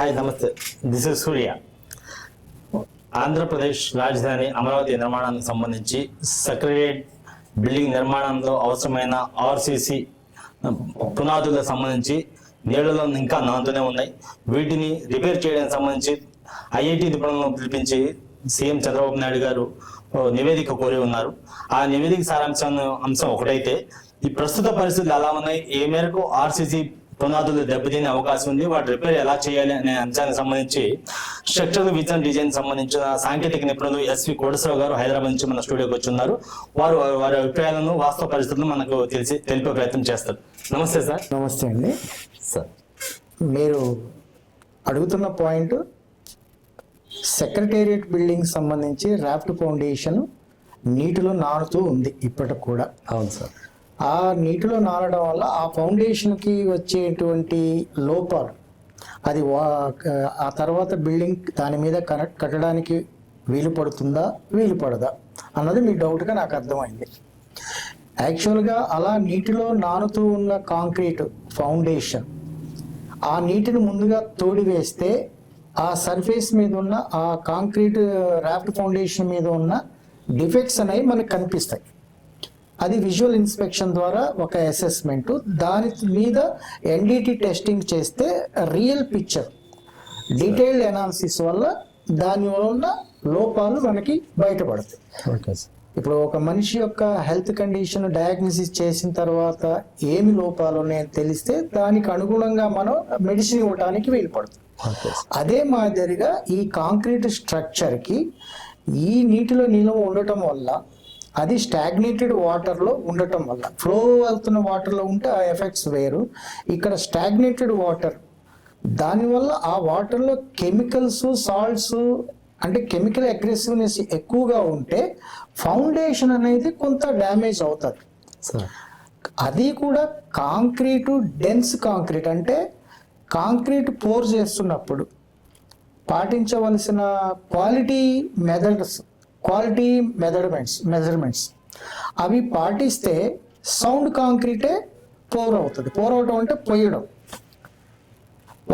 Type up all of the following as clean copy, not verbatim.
Hi నమస్తే, this is సూర్య. ఆంధ్రప్రదేశ్ రాజధాని అమరావతి నిర్మాణానికి సంబంధించి సెక్రటేరియట్ బిల్డింగ్ నిర్మాణంలో అవసరమైన ఆర్సీసీ పునాదులకు సంబంధించి నీళ్లలో ఇంకా నానుతూనే ఉన్నాయి. వీటిని రిపేర్ చేయడానికి సంబంధించి ఐఐటి నిపుణులను పిలిపించి సీఎం చంద్రబాబు నాయుడు గారు నివేదిక కోరి ఉన్నారు. ఆ నివేదిక అంశం ఒకటైతే ఈ ప్రస్తుత పరిస్థితులు ఎలా ఉన్నాయి, ఏ మేరకు ఆర్సీసీ పునాదులు దెబ్బతినే అవకాశం ఉంది, వాటి రిపేర్ ఎలా చేయాలి అనే అంశానికి సంబంధించి స్ట్రక్చరల్ విజన్ డిజైన్ సంబంధించిన సాంకేతిక నిపుణులు ఎస్వి కోటేశ్వరరావు గారు హైదరాబాద్ నుంచి మన స్టూడియోకి వచ్చి ఉన్నారు. వారి అభిప్రాయాలను వాస్తవ పరిస్థితులను మనకు తెలిపే ప్రయత్నం చేస్తారు. నమస్తే సార్. నమస్తే అండి సార్. మీరు అడుగుతున్న పాయింట్ సెక్రటేరియట్ బిల్డింగ్ సంబంధించి రాఫ్ట్ ఫౌండేషన్ నీటిలో నానుతూ ఉంది ఇప్పటికి కూడా. అవును సార్. ఆ నీటిలో నానడం వల్ల ఆ ఫౌండేషన్కి వచ్చేటువంటి లోపాలు, అది ఆ తర్వాత బిల్డింగ్ దాని మీద కట్టడానికి వీలు పడుతుందా వీలు పడదా అన్నది మీ డౌట్గా నాకు అర్థమైంది. యాక్చువల్గా అలా నీటిలో నానుతూ ఉన్న కాంక్రీట్ ఫౌండేషన్ ఆ నీటిని ముందుగా తోడివేస్తే ఆ సర్ఫేస్ మీద ఉన్న ఆ కాంక్రీట్ రాఫ్ట్ ఫౌండేషన్ మీద ఉన్న డిఫెక్ట్స్ అనేవి మనకు కనిపిస్తాయి. అది విజువల్ ఇన్స్పెక్షన్ ద్వారా ఒక అసెస్మెంట్, దాని మీద ఎన్డిటి టెస్టింగ్ చేస్తే రియల్ పిక్చర్ డీటెయిల్డ్ అనాలిసిస్ వల్ల దాని వల్ల లోపాలు మనకి బయటపడతాయి. Okay sir. ఇప్పుడు ఒక మనిషి యొక్క హెల్త్ కండిషన్ డయాగ్నోసిస్ చేసిన తర్వాత ఏమి లోపాలు ఉన్నాయని తెలిస్తే దానికి అనుగుణంగా మనం మెడిసిన్ ఇవ్వడానికి వీలుపడుతుంది. అదే మాదిరిగా ఈ కాంక్రీట్ స్ట్రక్చర్కి ఈ నీటిలో నిల్వ ఉండటం వల్ల, అది స్టాగ్నేటెడ్ వాటర్లో ఉండటం వల్ల, ఫ్లో వెళ్తున్న వాటర్లో ఉంటే ఆ ఎఫెక్ట్స్ వేరు, ఇక్కడ స్టాగ్నేటెడ్ వాటర్, దానివల్ల ఆ వాటర్లో కెమికల్స్, సాల్ట్స్ అంటే కెమికల్ అగ్రెసివ్నెస్ ఎక్కువగా ఉంటే ఫౌండేషన్ అనేది కొంత డ్యామేజ్ అవుతుంది. అది కూడా కాంక్రీటు డెన్స్ కాంక్రీట్ అంటే కాంక్రీట్ పోర్ చేస్తున్నప్పుడు పాటించవలసిన క్వాలిటీ మెజర్మెంట్స్ అవి పాటిస్తే సౌండ్ కాంక్రీటే పోర్ అవుతుంది. పోర్ అవటం అంటే పొయ్యడం.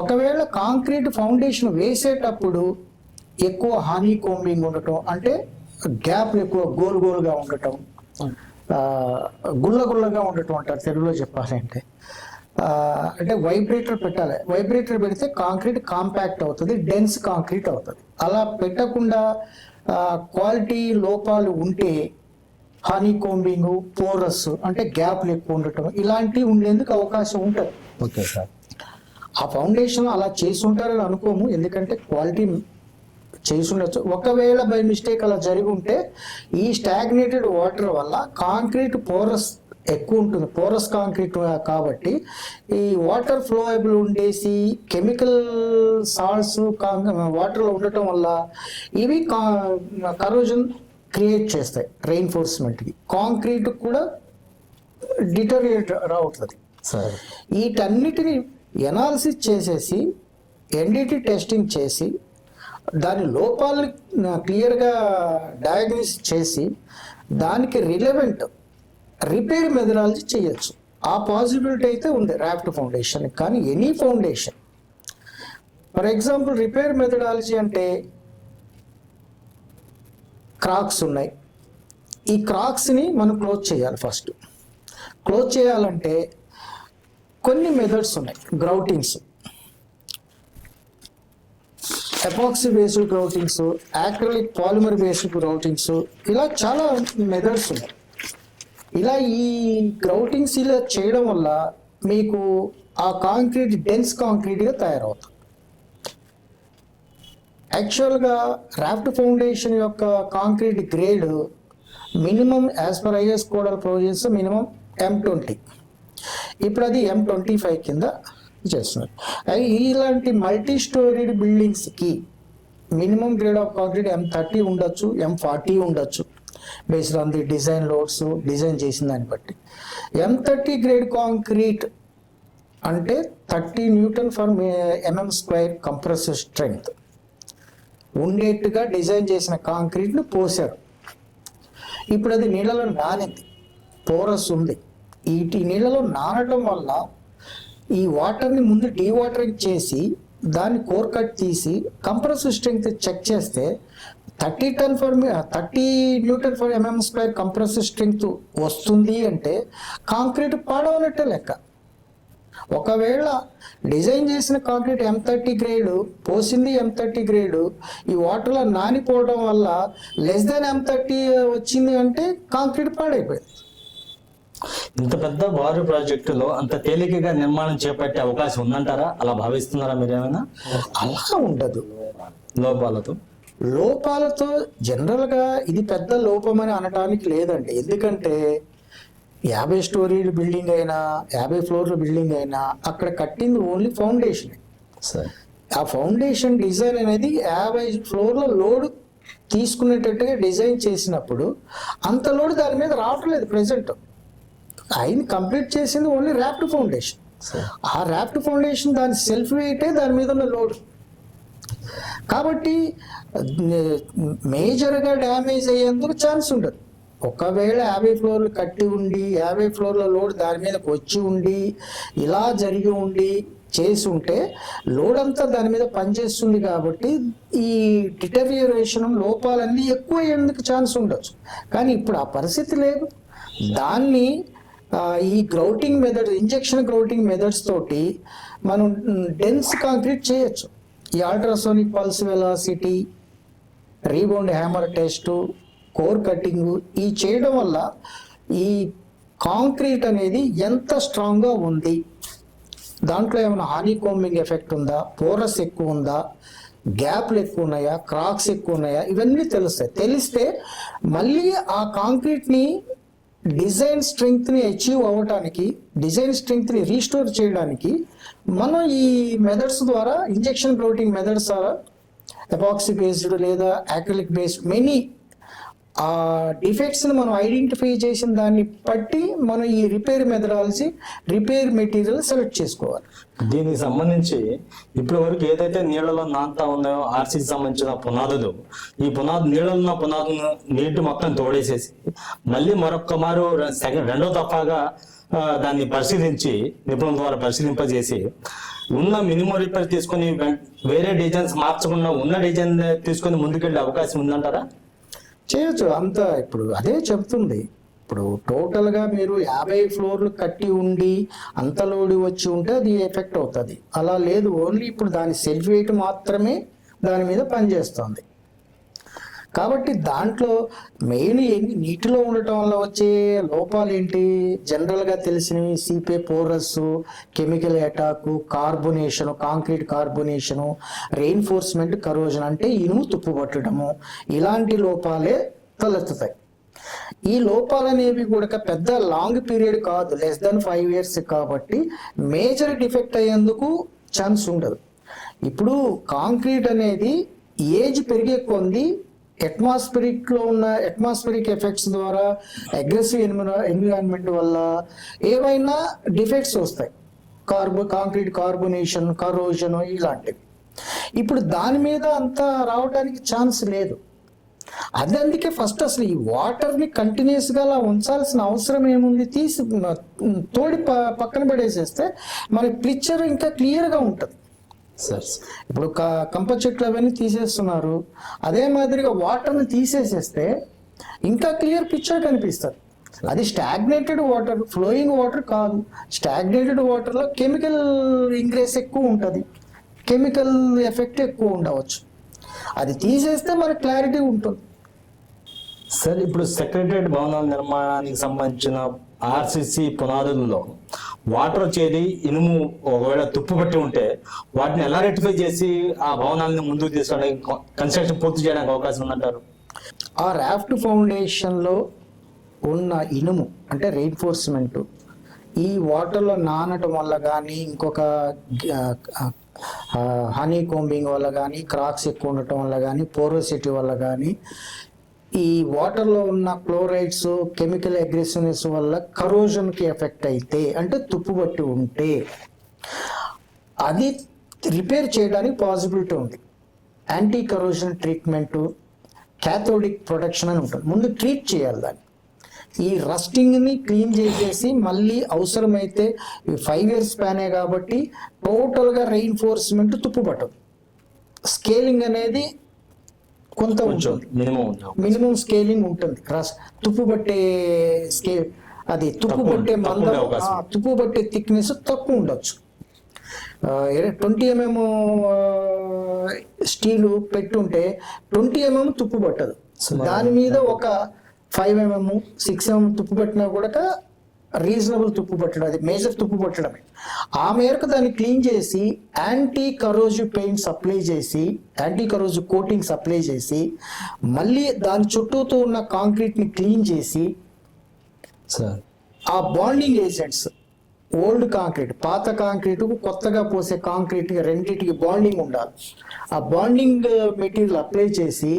ఒకవేళ కాంక్రీట్ ఫౌండేషన్ వేసేటప్పుడు ఎక్కువ హానీ కోంబింగ్ ఉండటం, అంటే గ్యాప్లు ఎక్కువ గోలుగా ఉండటం, గుల్లగా ఉండటం అంటారు తెలుగులో చెప్పాలంటే. అంటే వైబ్రేటర్ పెట్టాలి. వైబ్రేటర్ పెడితే కాంక్రీట్ కాంపాక్ట్ అవుతుంది, డెన్స్ కాంక్రీట్ అవుతుంది. అలా పెట్టకుండా క్వాలిటీ లోపాలు ఉంటే హానీ కోంబింగ్, పోరస్ అంటే గ్యాప్లు ఎక్కువ ఉండటం, ఇలాంటివి ఉండేందుకు అవకాశం ఉంటుంది. Okay sir. ఆ ఫౌండేషన్ అలా చేసి ఉంటారని అనుకోము, ఎందుకంటే క్వాలిటీ చేసి ఉండొచ్చు. ఒకవేళ బై మిస్టేక్ అలా జరిగి ఉంటే ఈ స్టాగ్నేటెడ్ వాటర్ వల్ల కాంక్రీట్ పోరస్ ఎక్కువ ఉంటుంది, పోరస్ కాంక్రీట్ కాబట్టి ఈ వాటర్ ఫ్లోయబుల్ ఉండేసి కెమికల్ సాల్ట్స్ వాటర్లో ఉండటం వల్ల ఇవి కరోజన్ క్రియేట్ చేస్తాయి. రెయిన్ఫోర్స్మెంట్కి కాంక్రీట్ కూడా డిటోరియేట్ అవుతుంది. వీటన్నిటిని ఎనాలిసిస్ చేసేసి ఎన్డిటి టెస్టింగ్ చేసి దాని లోపాలని క్లియర్గా డయాగ్నోసిస్ చేసి దానికి రిలవెంట్ రిపేర్ మెథడాలజీ చేయొచ్చు. ఆ పాసిబిలిటీ అయితే ఉంది రాఫ్ట్ ఫౌండేషన్. కానీ any foundation, for example repair methodology అంటే క్రాక్స్ ఉన్నాయి, ఈ క్రాక్స్ని మనం క్లోజ్ చేయాలి. ఫస్ట్ క్లోజ్ చేయాలంటే కొన్ని మెథడ్స్ ఉన్నాయి. గ్రౌటింగ్స్, epoxy based గ్రౌటింగ్స్, acrylic polymer based గ్రౌటింగ్స్, ఇలా చాలా మెథడ్స్ ఉన్నాయి. ఇలా ఈ గ్రౌటింగ్స్ ఇలా చేయడం వల్ల మీకు ఆ కాంక్రీట్ డెన్స్ కాంక్రీట్గా తయారవుతుంది. యాక్చువల్గా రాఫ్ట్ ఫౌండేషన్ యొక్క concrete grade minimum as per IS codal provisions minimum M20. ఇప్పుడు అది M25 కింద చేస్తున్నారు. ఇలాంటి మల్టీ స్టోరీడ్ బిల్డింగ్స్కి minimum grade of concrete M30 ఉండొచ్చు, M40 ఉండొచ్చు, based on the design loads, design చేసిన దాన్ని బట్టి. M30 గ్రేడ్ కాంక్రీట్ అంటే 30 Newton per mm² compressive strength ఉండేట్టుగా డిజైన్ చేసిన కాంక్రీట్ను పోసారు. ఇప్పుడు అది నీళ్ళలో నానింది, పోరస్ ఉంది. ఈ నీళ్ళలో నానటం వల్ల ఈ వాటర్ని ముందు డీవాటరింగ్ చేసి దాన్ని కోర్ కట్ తీసి కంప్రెసివ్ స్ట్రెంగ్త్ చెక్ చేస్తే 30 Newton for MM square compressive strength వస్తుంది అంటే కాంక్రీట్ పాడవనట్టే లెక్క. ఒకవేళ డిజైన్ చేసిన కాంక్రీట్ M30 గ్రేడు, పోసింది M30 గ్రేడు, ఈ వాటర్లో నానిపోవడం వల్ల లెస్ దెన్ M30 వచ్చింది అంటే కాంక్రీట్ పాడైపోయింది. ఇంత పెద్ద భారీ ప్రాజెక్టులో అంత తేలికగా నిర్మాణం చేపట్టే అవకాశం ఉందంటారా? అలా భావిస్తున్నారా మీరేమైనా? అలా ఉండదు. లోపాలతో జనరల్గా ఇది పెద్ద లోపం అని అనడానికి లేదండి. ఎందుకంటే 50 స్టోరీల బిల్డింగ్ అయినా 50 ఫ్లోర్ల బిల్డింగ్ అయినా అక్కడ కట్టింది ఓన్లీ ఫౌండేషన్. ఆ ఫౌండేషన్ డిజైన్ అనేది 50 ఫ్లోర్ల లోడ్ తీసుకునేటట్టుగా డిజైన్ చేసినప్పుడు అంత లోడ్ దాని మీద రావట్లేదు. ప్రెసెంట్ ఆయన కంప్లీట్ చేసింది ఓన్లీ ర్యాప్డ్ ఫౌండేషన్. ఆ ర్యాప్డ్ ఫౌండేషన్ దాని సెల్ఫ్ వెయిటే దాని మీద ఉన్న లోడ్. కాబట్టి మేజర్గా డ్యామేజ్ అయ్యేందుకు ఛాన్స్ ఉండదు. ఒకవేళ 50 ఫ్లోర్లు కట్టి ఉండి 50 ఫ్లోర్ల లోడ్ దాని మీదకి వచ్చి ఉండి ఇలా జరిగి ఉండి చేసి ఉంటే లోడ్ అంతా దాని మీద పనిచేస్తుంది. కాబట్టి ఈ డిటరియోరేషన్ లోపాలన్నీ ఎక్కువ అయ్యేందుకు ఛాన్స్ ఉండొచ్చు. కానీ ఇప్పుడు ఆ పరిస్థితి లేదు. దాన్ని ఈ grouting method, injection grouting methods తోటి మనం డెన్స్ కాంక్రీట్ చేయొచ్చు. ఈ ultrasonic pulse velocity, rebound hammer test, core cutting ఈ చేయడం వల్ల ఈ కాంక్రీట్ అనేది ఎంత స్ట్రాంగ్గా ఉంది, దాంట్లో ఏమైనా హానీ కోంబింగ్ ఎఫెక్ట్ ఉందా, పోరస్ ఎక్కువ ఉందా, గ్యాప్లు ఎక్కువ ఉన్నాయా, క్రాక్స్ ఎక్కువ ఉన్నాయా, ఇవన్నీ తెలుస్తాయి. తెలిస్తే మళ్ళీ ఆ కాంక్రీట్ని డిజైన్ స్ట్రెంగ్త్ని అచీవ్ అవ్వటానికి, డిజైన్ స్ట్రెంగ్త్ని రీస్టోర్ చేయడానికి మనం ఈ మెథడ్స్ ద్వారా, ఇంజెక్షన్ గ్రౌటింగ్ మెథడ్స్ ద్వారా, ఎపాక్సీ బేస్డ్ లేదా యాక్రిలిక్ బేస్డ్ మెనీ ఆ డిఫెక్ట్స్ని మనం ఐడెంటిఫై చేసిన దాన్ని బట్టి మనం ఈ repair methodology, repair material select చేసుకోవాలి. దీనికి సంబంధించి ఇప్పటి వరకు ఏదైతే నీళ్లలో నాంతా ఉన్నాయో ఆర్సీకి సంబంధించిన పునాదులు, ఈ నీళ్ళలో ఉన్న పునాదులను నీటి మొత్తం తోడేసేసి మళ్ళీ మరొక్క మారు రెండో దఫాగా దాన్ని పరిశీలించి నిపుణుల ద్వారా పరిశీలింపజేసి ఉన్న మినిమం రిపేర్ తీసుకొని వేరే డిజైన్స్ మార్చకుండా ఉన్న డిజైన్ తీసుకొని ముందుకెళ్ళే అవకాశం ఉందంటారా? చేయొచ్చు. అంత ఇప్పుడు అదే చెప్తుంది. ఇప్పుడు టోటల్గా మీరు 50 ఫ్లోర్లు కట్టి ఉండి అంత లోడి వచ్చి ఉంటే అది ఎఫెక్ట్ అవుతుంది. అలా లేదు, ఓన్లీ ఇప్పుడు దాని సెల్ఫ్ వెయిట్ మాత్రమే దాని మీద పనిచేస్తుంది. కాబట్టి దాంట్లో మెయిన్ నీటిలో ఉండటం వల్ల వచ్చే లోపాలు ఏంటి? జనరల్గా తెలిసినవి seepage porous, chemical attack, carbonation, concrete carbonation, reinforcement corrosion అంటే ఇనుము తుప్పు పట్టడము, ఇలాంటి లోపాలే తలెత్తుతాయి. ఈ లోపాలు అనేవి కూడా పెద్ద లాంగ్ పీరియడ్ కాదు, లెస్ దెన్ 5 years కాబట్టి మేజర్ డిఫెక్ట్ అయ్యేందుకు ఛాన్స్ ఉండదు. ఇప్పుడు కాంక్రీట్ అనేది ఏజ్ పెరిగే కొద్ది అట్మాస్ఫిరిక్లో ఉన్న అట్మాస్ఫిరిక్ ఎఫెక్ట్స్ ద్వారా, అగ్రెసివ్ ఎన్విరాన్మెంట్ వల్ల ఏవైనా డిఫెక్ట్స్ వస్తాయి. కాంక్రీట్ కార్బొనేషన్, కరోజన్ ఇలాంటివి. ఇప్పుడు దాని మీద అంత రావడానికి ఛాన్స్ లేదు. అందుకే ఫస్ట్ అసలు ఈ వాటర్ని కంటిన్యూస్గా అలా ఉంచాల్సిన అవసరం ఏముంది? తీసి తోడి పక్కన పడేసేస్తే మనకి పిక్చర్ ఇంకా క్లియర్గా ఉంటుంది. ఇప్పుడు కంప చెట్లు అవన్నీ తీసేస్తున్నారు, అదే మాదిరిగా వాటర్ని తీసేసేస్తే ఇంకా క్లియర్ పిక్చర్ కనిపిస్తుంది. అది స్టాగ్నేటెడ్ వాటర్, ఫ్లోయింగ్ వాటర్ కాదు. స్టాగ్నేటెడ్ వాటర్లో కెమికల్ ఇంగ్రెస్ ఎక్కువ ఉంటుంది, కెమికల్ ఎఫెక్ట్ ఎక్కువ ఉండవచ్చు. అది తీసేస్తే మనకు క్లారిటీ ఉంటుంది. సార్, ఇప్పుడు సెక్రటరియట్ భవనాల నిర్మాణానికి సంబంధించిన ఆర్సీసీ పునాదుల్లో వాటర్ వచ్చేది ఇనుము ఒకవేళ తుప్పు పట్టి ఉంటే వాటిని ఎలా రెక్టిఫై చేసి ఆ భవనాలను ముందుకు తీసుకోవడానికి, కన్స్ట్రక్షన్ పూర్తి చేయడానికి అవకాశం ఉందంటారు? ఆ రాఫ్ట్ ఫౌండేషన్లో ఉన్న ఇనుము అంటే రెయిన్ఫోర్స్మెంట్ ఈ వాటర్లో నానటం వల్ల కానీ, ఇంకొక హనీ కోంబింగ్ వల్ల కానీ, క్రాక్స్ ఎక్కువ ఉండటం వల్ల కానీ, పోరోసిటీ వల్ల కానీ, ఈ వాటర్లో ఉన్న క్లోరైడ్స్, కెమికల్ అగ్రెసివ్నెస్ వల్ల కరోజన్కి ఎఫెక్ట్ అయితే, అంటే తుప్పు పట్టి ఉంటే అది రిపేర్ చేయడానికి పాసిబిలిటీ ఉంది. Anti corrosion treatment, cathodic protection అని ఉంటుంది. ముందు ట్రీట్ చేయాలి దాన్ని. ఈ రస్టింగ్ని క్లీన్ చేసేసి మళ్ళీ అవసరమైతే 5 years స్పానే కాబట్టి టోటల్గా రెయిన్ఫోర్స్మెంట్ తుప్పుపట్టదు. స్కేలింగ్ అనేది కొంత కొంచెం ఉంటుంది, మినిమం స్కేలింగ్ ఉంటుంది. తుప్పుపట్టే స్కేల్ అది తుప్పుపట్టే తక్కువ మందం, అవకాశం. తుప్పుపట్టే థిక్నెస్ తక్కువ ఉండొచ్చు. 20 mm స్టీలు పెట్టుంటే 20 mm తుప్పు పట్టదు. దాని మీద ఒక 5 mm 6 mm తుప్పు పట్టినా కూడా రీజనబుల్ తుప్పు పట్టడం, అది మేజర్ తుప్పు పట్టడమే. ఆ మేరకు దాన్ని క్లీన్ చేసి యాంటీ కరోజివ్ పెయింట్స్ అప్లై చేసి, యాంటీ కరోజివ్ కోటింగ్స్ అప్లై చేసి, మళ్ళీ దాని చుట్టూతో ఉన్న కాంక్రీట్ని క్లీన్ చేసి సార్ ఆ బాండింగ్ ఏజెంట్స్, ఓల్డ్ కాంక్రీట్, పాత కాంక్రీటుకు కొత్తగా పోసే కాంక్రీట్ రెండింటికి బాండింగ్ ఉండాలి. ఆ బాండింగ్ మెటీరియల్ అప్లై చేసి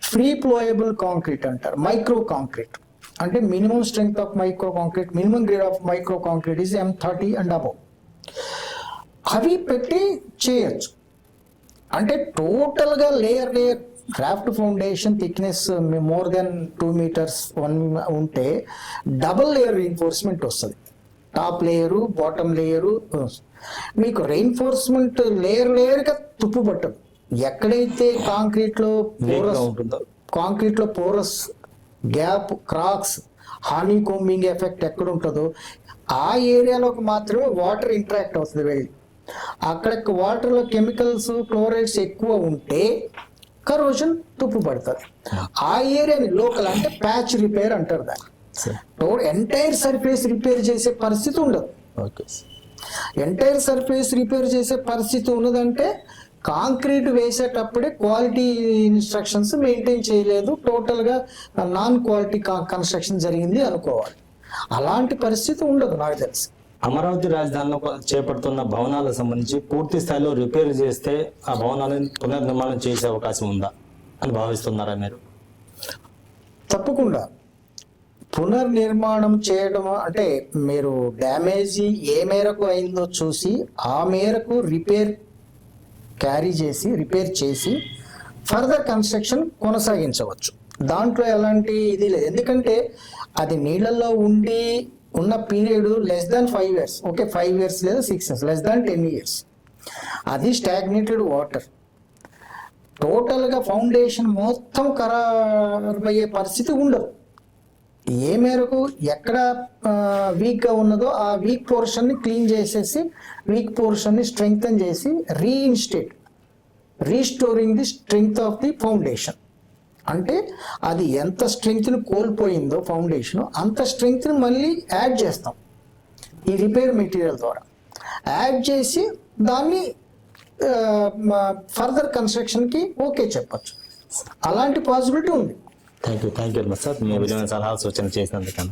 ఫ్రీ ఫ్లోయబుల్ కాంక్రీట్ అంటారు, మైక్రో కాంక్రీట్ అంటే minimum strength of micro concrete, minimum grade of micro concrete is M30 and above. అవి పెట్టి చేయొచ్చు. అంటే టోటల్గా layer craft foundation thickness more than 2 meters 1 ఉంటే డబుల్ లేయర్ రీఎన్ఫోర్స్మెంట్ వస్తుంది. Top layer, bottom layer. మీకు రెయిన్ఫోర్స్మెంట్ లేయర్గా తుప్పు పట్టదు. ఎక్కడైతే కాంక్రీట్లో ఉంటుందో, కాంక్రీట్లో పోరస్ గ్యాప్, క్రాక్స్, హానీ కోంబింగ్ ఎఫెక్ట్ ఎక్కడ ఉంటుందో ఆ ఏరియాలోకి మాత్రమే వాటర్ ఇంటరాక్ట్ అవుతుంది వెళ్ళి. అక్కడ వాటర్లో కెమికల్స్, క్లోరైడ్స్ ఎక్కువ ఉంటే కరోజన్ తుప్పు పడుతుంది. ఆ ఏరియాని లోకల్ అంటే ప్యాచ్ రిపేర్ అంటారు దాన్ని. ఎంటైర్ సర్ఫేస్ రిపేర్ చేసే పరిస్థితి ఉండదు. ఓకే, ఎంటైర్ సర్ఫేస్ రిపేర్ చేసే పరిస్థితి ఉన్నదంటే కాంక్రీట్ వేసేటప్పుడే క్వాలిటీ ఇన్స్ట్రక్షన్స్ మెయింటైన్ చేయలేదు, టోటల్గా నాన్ క్వాలిటీ కన్స్ట్రక్షన్ జరిగింది అనుకోవాలి. అలాంటి పరిస్థితి ఉండదు నాకు తెలిసి. అమరావతి రాజధానిలో చేపడుతున్న భవనాలకు సంబంధించి పూర్తి స్థాయిలో రిపేర్ చేస్తే ఆ భవనాలను పునర్నిర్మాణం చేసే అవకాశం ఉందా అని భావిస్తున్నారా మీరు? తప్పకుండా పునర్నిర్మాణం చేయడం అంటే మీరు డ్యామేజీ ఏ మేరకు అయిందో చూసి ఆ మేరకు రిపేర్ చేసి ఫర్దర్ కన్స్ట్రక్షన్ కొనసాగించవచ్చు. దాంట్లో ఎలాంటి ఇది లేదు. ఎందుకంటే అది నీళ్ళల్లో ఉన్న period less than 5 years. Okay, 5 years లేదా 6 years, లెస్ దాన్ 10 years. అది స్టాగ్నేటెడ్ వాటర్. టోటల్గా ఫౌండేషన్ మొత్తం ఖరాబ్ అయ్యే పరిస్థితి ఉండదు. ఏ మేరకు ఎక్కడ వీక్గా ఉన్నదో ఆ వీక్ పోర్షన్ని క్లీన్ చేసేసి వీక్ పోర్షన్ని స్ట్రెంగ్తన్ చేసి restoring the strength of the foundation. అంటే అది ఎంత స్ట్రెంగ్త్ని కోల్పోయిందో ఫౌండేషన్ అంత స్ట్రెంగ్త్ని మళ్ళీ యాడ్ చేస్తాం ఈ రిపేర్ మెటీరియల్ ద్వారా. యాడ్ చేసి దాన్ని ఫర్దర్ కన్స్ట్రక్షన్కి ఓకే చెప్పచ్చు. అలాంటి పాసిబిలిటీ ఉంది. థ్యాంక్ యూ సార్, మీ విలువైన సలహా సూచన చేసినందుకన్నా.